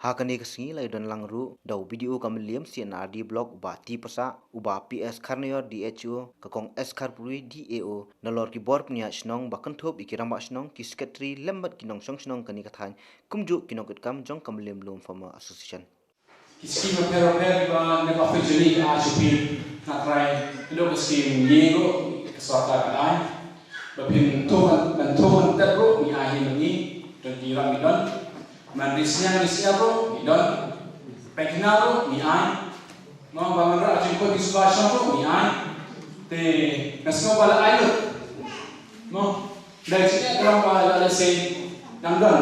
Hakani kesingi lai don langru dau video kameliam CNRD blog uba ti pasa uba PS Karnyor DHO kakong S Karpuri DAO nalor ki bor pnya snong bakanthop ikiramba snong ki secretary lembat kinong song snong kani kathan kumju kinok kam jong kameliam lum farmer association Scheme of Terror ba ne ba fujili a chupi na try lo scheme yego swata kai ba pin tuman terro mi a hi ni don di ram don man risnya ro mi don peknaro mi ai no ba man ra chin ko di subashan ro mi ai te nasno bala ai no dai chi ram ba la se dang don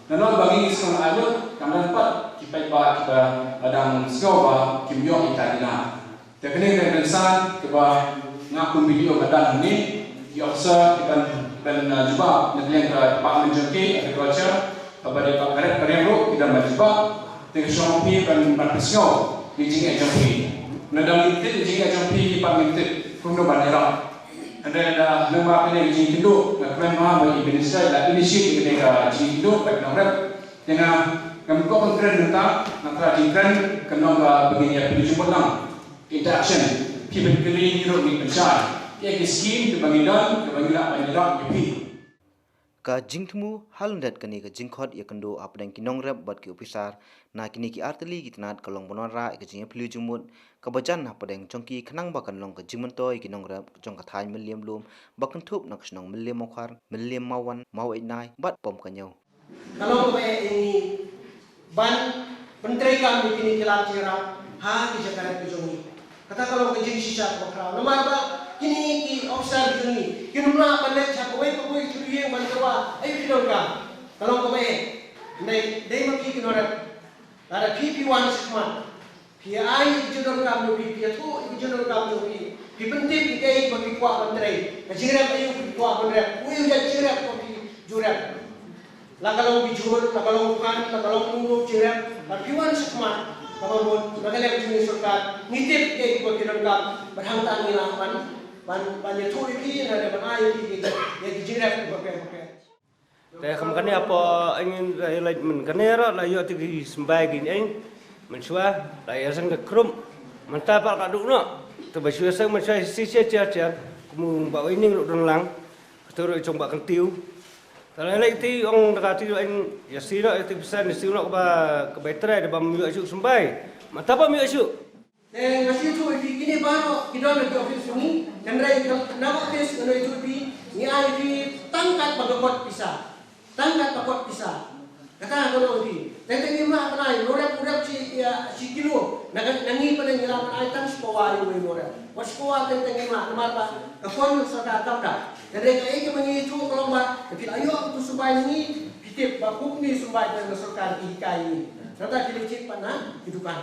nanon bagi isong ai kamdan pat kipai ba kita adang sekolah kimio italina. Teknik dan pensan kita ngaku video badan ini dioksa kita ben juga negeri ke Pak Menjadi Agriculture kepada Pak Karet Karero kita menjumpa dengan Shopee dan Partisio di Jingga Jampi. Nadang itu di Jingga Jampi Pak Menjadi Kuno Bandera. Ada nama ini di Jingga klaim bagi Indonesia dan inisiatif kita Jingga Pak Nongret dengan kami kongres tentang antara jingkran kenapa begini pilih jumlah interaction people kali ni roti besar ia kiskin kebangidan bangidan yepi ka jingtmu halundat kani ka jingkhot ya kendo apdang kinong rep bat ki officer na kini ki arteli gitnat kalong bonora ka jing pilih jumut ka bajan apdang chongki khnang bakan long ka jingmentoi kinong rep jong ka thain milliam lum bakan thup nak snong milliam mokhar milliam mawan mau nai bat pom kanyo kalau ini ban menteri kami kini kelam cerah ha di Jakarta Pujoni kata kalau kejing sisa bakra nama ba kini ki officer Pujoni kini mula pandai capoi pokoi curi yang bantuan ayo kita ka kalau kami dai maki kinora ada PP1 sekman PI judul kami PP2 judul kami P penting dikai bagi kuat menteri kejirap ayo kuat menteri uyu jadi cerap kopi jurap la kalau bijur, la kalau bukan, la kalau menunggu cerap, tapi sekman, kalau nakalap jenis surkat, ngitip ke ikut kirangkap, berhangtan nilaman, banyak tuh ini ada banyak ini, yang cerap pakai. Tapi kemarin apa ingin highlight mengenai lah yuk tinggi sembai gini, mencuba lah yasan ke krum, mentapal kaduk nak, terbaca sang mencuba sisi cerah, kemudian bawa ini orang lang, terus coba kentiu. Kalau lagi orang dekat itu ya sila itu bisa sila ke betra ada bam milik sembai. Mata apa milik asuk? Masih itu ini baru kita nak office ini. Kendrai nama office kalau itu ni ada tangkat bagapot pisah. Tangkat bagapot pisah. Kata kalau itu. Tentang ni mah kenai. Lorap si kilo. Nangi pada ngelaman item sekolah itu lorap. Sekolah tentang ni mah nama apa? Kafon serta kamda. Dari kaya mengitu kelompok, tapi ayo untuk sumbai ini kita bakuk ni sumbai dan masyarakat ikai ini. Serta dilecit pana hidupan.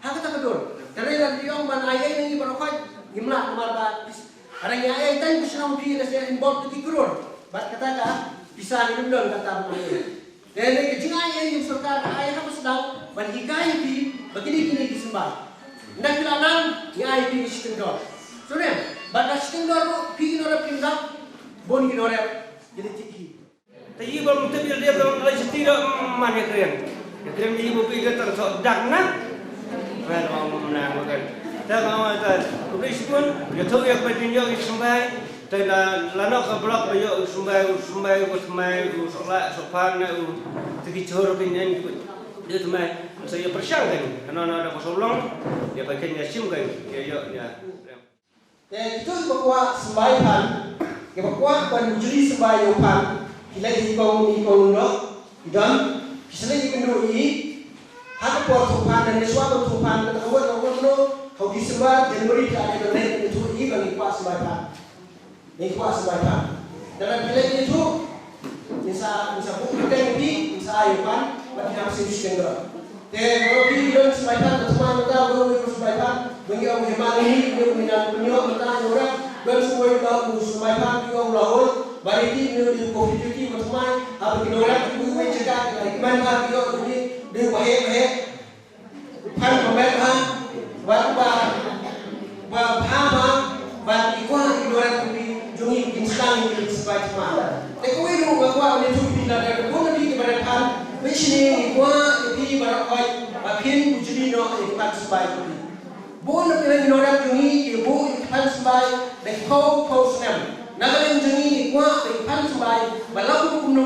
Hak kata betul. Dari nanti orang mana ayah ini berokok, gimana nomor batis. Orang yang ayah itu bisa nampi nasi involved di kurun. Bat kata kan bisa hidup dalam kata mana. Dari kecil ayah yang masyarakat ayah apa sedang berhikai di begini disumbai. Nak bilangan ni ayah di sistem. Sudah. Batas tinggal bikin orang pindah, bon bikin orang jadi tinggi. Tapi belum terbiar dia belum lagi tidak mana keren. Keren ni ibu pikir tersok dagna. Kalau menang bukan. Dan kalau itu polisi pun dia tahu yang penting dia sembai. Dan lanak ke blok dia sembai solat sopan tinggi cor pinjam dia semai. Saya persiang kan. Karena ada kosong dia pakai nyasim kan. Ya. Itu bahwa sembaikan, bahwa penjuri sembaikan, kita ikong dok, dan kita ikong ini, hak portupan dan suatu portupan terkawal kau disembar Januari ada dolar itu ini bagi kuat sembaikan, dalam bilik itu, misal buku teknik, misal ayukan, bagi nafsu miskin. Kalau kita sembaikan, teman-teman tahu sembaikan. Bagi orang hebat ini, dia minat penyok, bertanya orang, bersuai tahu sembaikan dia ulahul, bari ini dia kopi cuci bersemai, apa kita orang itu buat cakap, mana dia dia bahaya, pan pembelah, bahama, bagi kuah kita orang itu jungi instan ini sebaik mana. Tapi kau itu bahwa ini tu tidak ada pun lagi kepada pan ไม่ใช่ว่าพี่บาร์คอยมาเพียงบุญน้อยพันสบายจุดบุญเป็นโนรักจุนี้ที่บุญพันสบายได้เขาสนามนักเรียนจุนี้ว่าเป็นพันสบายมาเล่าคุมโน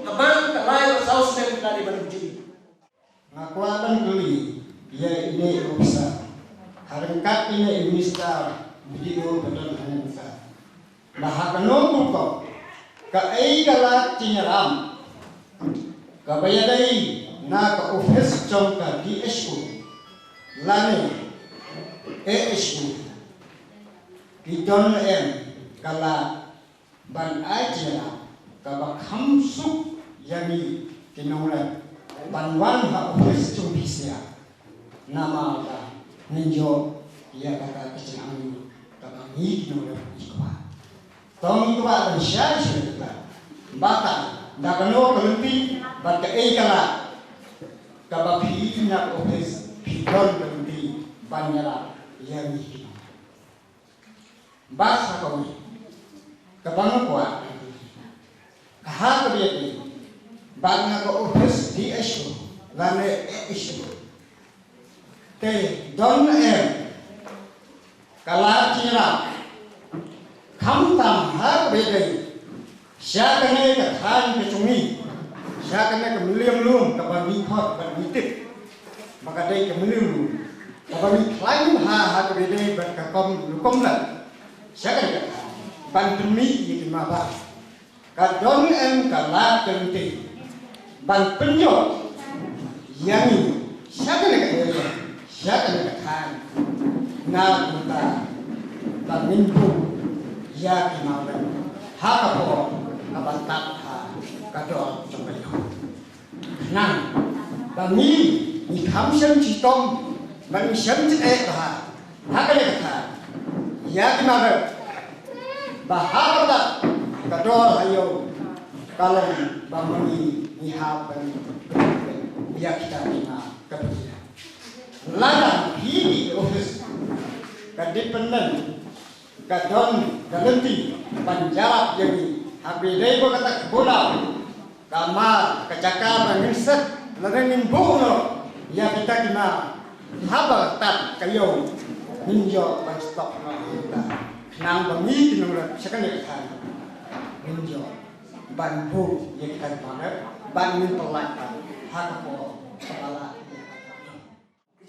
ฮับังกับไล่เราสาวสนามdari bulan buji. Ngakuatan geli, ia ini bisa. Harengkat ini mistar video betul hanya. Nah, hakanong buka, kaai kalat cinyaram, kabayadai na ka office jom ka DSU, lane ASU, kiton kala ban aja kabakam suk yani kinongla banwan ha office jom bisa nama ka ninjo ia kata kecenang kabangi kinongla ikwa tong ikwa dan syai syai bata dakano kelenti bat ka kala kabapi na office piton kelenti banyara yani kinong basa kau kabang kuat kahak biar bangga ko office di issue lane issue te don kala cira kham tam har bede sya kane ka than ke chungi sya kane ka mliam lum ka ban mi khot ban mi tip maka dai ka mliam ka ban mi klaim ha ka bede ban ka kom la sya kane ban mi yi ma ba ka don kala kenti ban penyok yang siapa nak kan na kita ban minggu ya kemarin hak apa kabantak ha kador sampai nang ban ni kamsen citong ban sem cite ha hak nak kan ya kemarin bahar dah kador ayo kalau bamani nihaban ya kita ina kapila lada ini office kadipenden kadon galenti panjarap jadi habidai ko kata bola kamar kecakap ngisat larengin bono ya kita kena haba tat kayo ninjo ban stop na kita nang bangi tinura sekali kan ninjo ban bu yang kita mana ban min tolak hak po kepala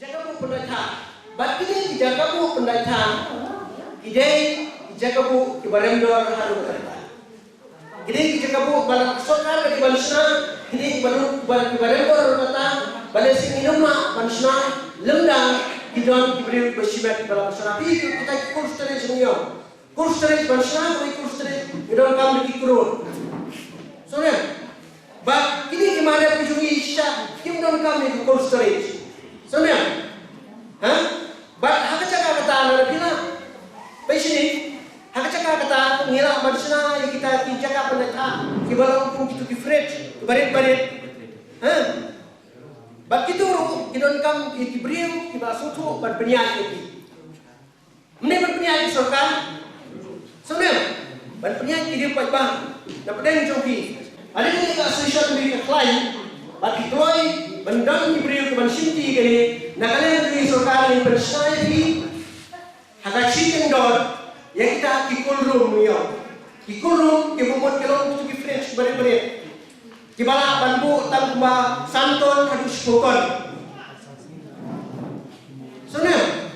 Jaga bu pendatang, bat ini jaga bu pendatang, idei jaga bu ibaremdor haru berkata. Idei jaga bu balak sokar di balusna, idei balak ibaremdor berkata, balak sing inuma balusna lembang idon diberi bersibet balak balusna. Tapi kita kurs terus semuanya, kurs terus balusna, kurs terus idon kamu dikurun. Soalnya, bat ini gimana pujungi isya, kimdon kami di kurs terus. Soalnya, bat hak cakap kata anda bila, begini, hak cakap kata ngira manusia yang kita cakap pendeta, kibalang pun itu different, barit, bat itu kita kam kibriu, kibalang suatu bat penyanyi ini, mana bat penyanyi sorkan, soalnya, bat penyanyi dia buat bang, dapat yang joki, ada yang tak sesuatu dengan klien, bat klien bandang diberi ke bansinti kini nakalian di sorkar yang bersaya di haga chicken dot yang kita kikul room kibumut kelong itu difference beri kibala banbu tanpa santon hadus pokon soalnya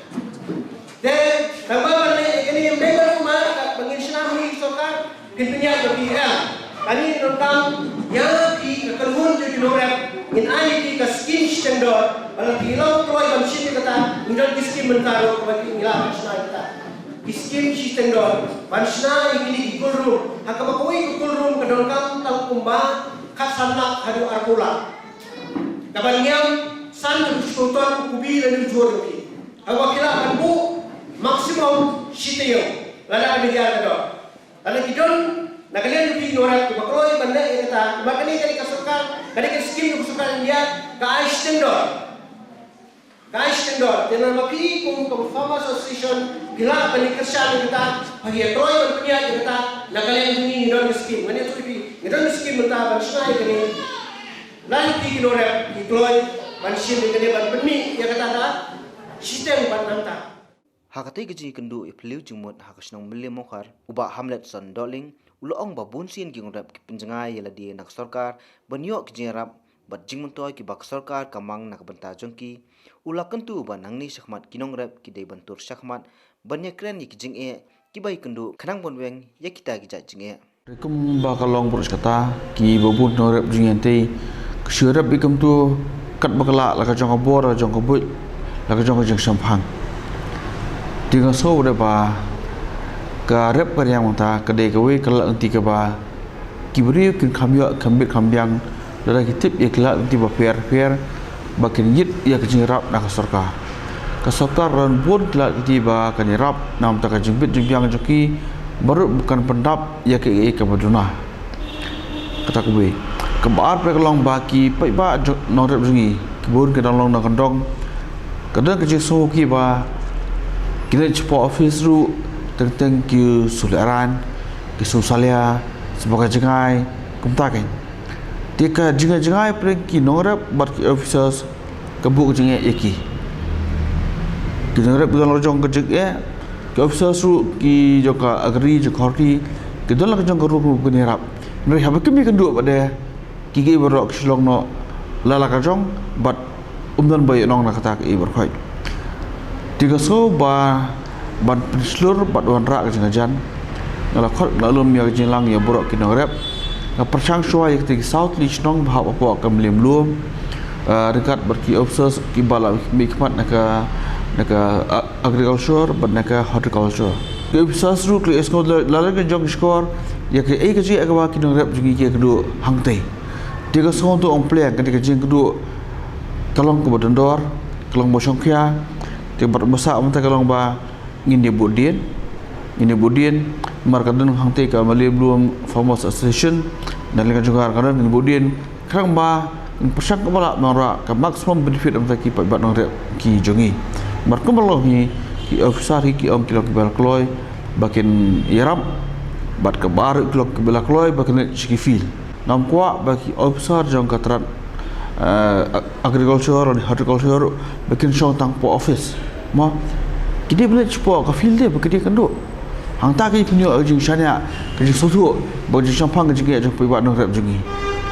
dan tambah balik ini yang mereka rumah penginsinan di sorkar pintunya lebih kami tentang yang di kekeluhan jadi norem in IT ka skin standard ala kilaw troy bang shin kata indal skin mentaro kabagi ngila sna kita skin standard bansna ini guru hakabakoi guru kadon kam tang kumba kasana hadu arpula kabanyam san sultan kubi dan jurbi awakila banbu maksimum shiteo lada abiya kado ala kidon nakalian di norak bakroy banda kata makani kali kasukar kali ke skim kasukar dia ka standard dengan mapi kum farmers association gila bani kerja kita bagi troy ban punya kita nakalian ini non skim mani tu di non skim mentah ban snai kini Lalu kinorep ikloi manusia dengan ban beni yang kata sistem ban nanta. Hakati gaji kendu ipliu jumut hakasnong milim mokar uba Hamlet son doling uloong babun sin gingrap ki penjengai yala di nak sarkar banyok jingrap bat jingmuntoy ki bak sarkar kamang nak benta jongki ula kentu ba nangni sakmat kinongrap ki dei bantur sakmat banya kren ki jing ki bai kendu khanang bonweng ya kita ki ja jing Rekum bakalong purus kata ki babun norep jingente kesyurap ikam tu kat bakala la ka jong abor la jong kabut la ka jong jeng sampang tiga so de ba ka rep ka yang ta ka de ka we ka la anti ka ba ki bri kin khamyo khambit khambyang la ki tip ek la anti ba per bakin yit ya ka jing rap na ka sarkar ran bon la ti ba ka ni rap nam ta ka jingbit jingbyang joki baru bukan pendap ya ke baduna kata kuwe kebar pekelong baki pai ba norep jungi kebun ke dalam na kandong kadang ke so ki ba kini cepo office ru tentang ki sularan ki susalia sebagai jengai kumta ke tika jengai preng ki norep bat ki officers kebu jengai yaki ki norep dalam jong ke jengai ke officers ru ki joka agri jokorti ke dalam jong ke ru ke nirap nari habe kemi kendu pada kiki berok silong no lala kajong bat umdan bayi nong nak kata ke berkhoi tiga so ba ban penslur bat wan rak jangan ngala khot ngalum ya jinlang ya borok kinong rep na persang shwa ya ke south lich nong ba apa kam lim lum dekat berki officers ki bala mikmat naka agriculture bat naka horticulture ke officers ru ke esko lala ke jong skor ya ke ai ke ji agwa kinong rep jungi ke kedu hangtai tiga sohong tu orang pelak ketika jeng kedua kalong ke Badendor kalong Bosongkia tiga besar mentah kalong ba ngini budin markadan hangte ka Malay Bloom Farmers Association dan lagi juga kadang ngini budin kerang ba persang kepala nora ke maximum benefit mentah ki pat nong ki jongi markum balo ni ki officer ki om kilo kebal kloy bakin yarap bat ke bar kilo kebal kloy bakin sikifil nam kuat bagi officer jong katran agriculture dan horticulture bikin syong tang po office ma kini boleh cepo ke field dia bekerja kendu hang tak ki punya jing syania ke jing sosu bagi jing sampang ke jing jong pibat nong rep jingi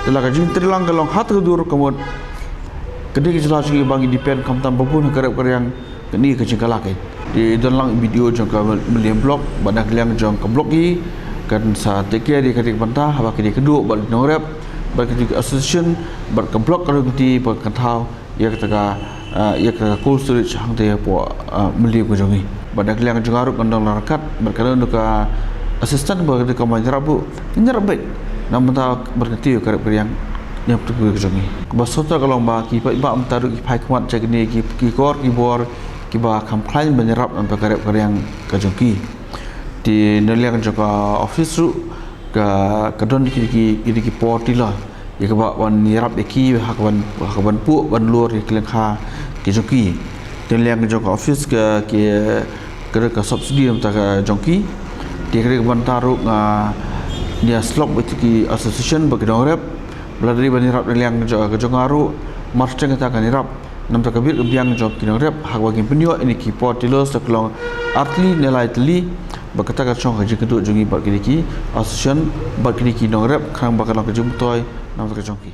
telah ke jing terlang kalong hat kedur kemud kedi ke jelas jing bang independent kam tam babun ke rep yang kini ke jing kalak di dalam video jong ke million blog badak liang jong ke blog ni kan saat teke di ketik bantah bagi kedua bagi norep bagi association bagi blok kalau di bagi tahu ya kata cool storage hang te po meli ko jongi badak liang jungaruk kandang larakat berkala nuka assistant bagi komand rabu nyerabet nam bantah berkati karep yang tu ko jongi basota kalau bagi ba amtaru ki pai kuat jagni ki kor ki bor ki ba complain menyerap am karep yang ka jongi di neliang juga office ru ke don ki porti lah ya ke wan nirap eki hakban pu ban luar ki kelengha ki joki neliang juga office ke subsidi am ta joki dia ke ban taru dia slop itu ki association bagi dorep beladari ban nirap neliang juga jongaru marcheng ta kan nirap nam ta kabir biang jok ki dorep hak bagi penyo ini ki porti lo sekelong artli nelai teli berkata kat syong kerja kedua jungi bak kini ki association bak kini ki nong rep khang bakal ke jumtoy nam ke jongki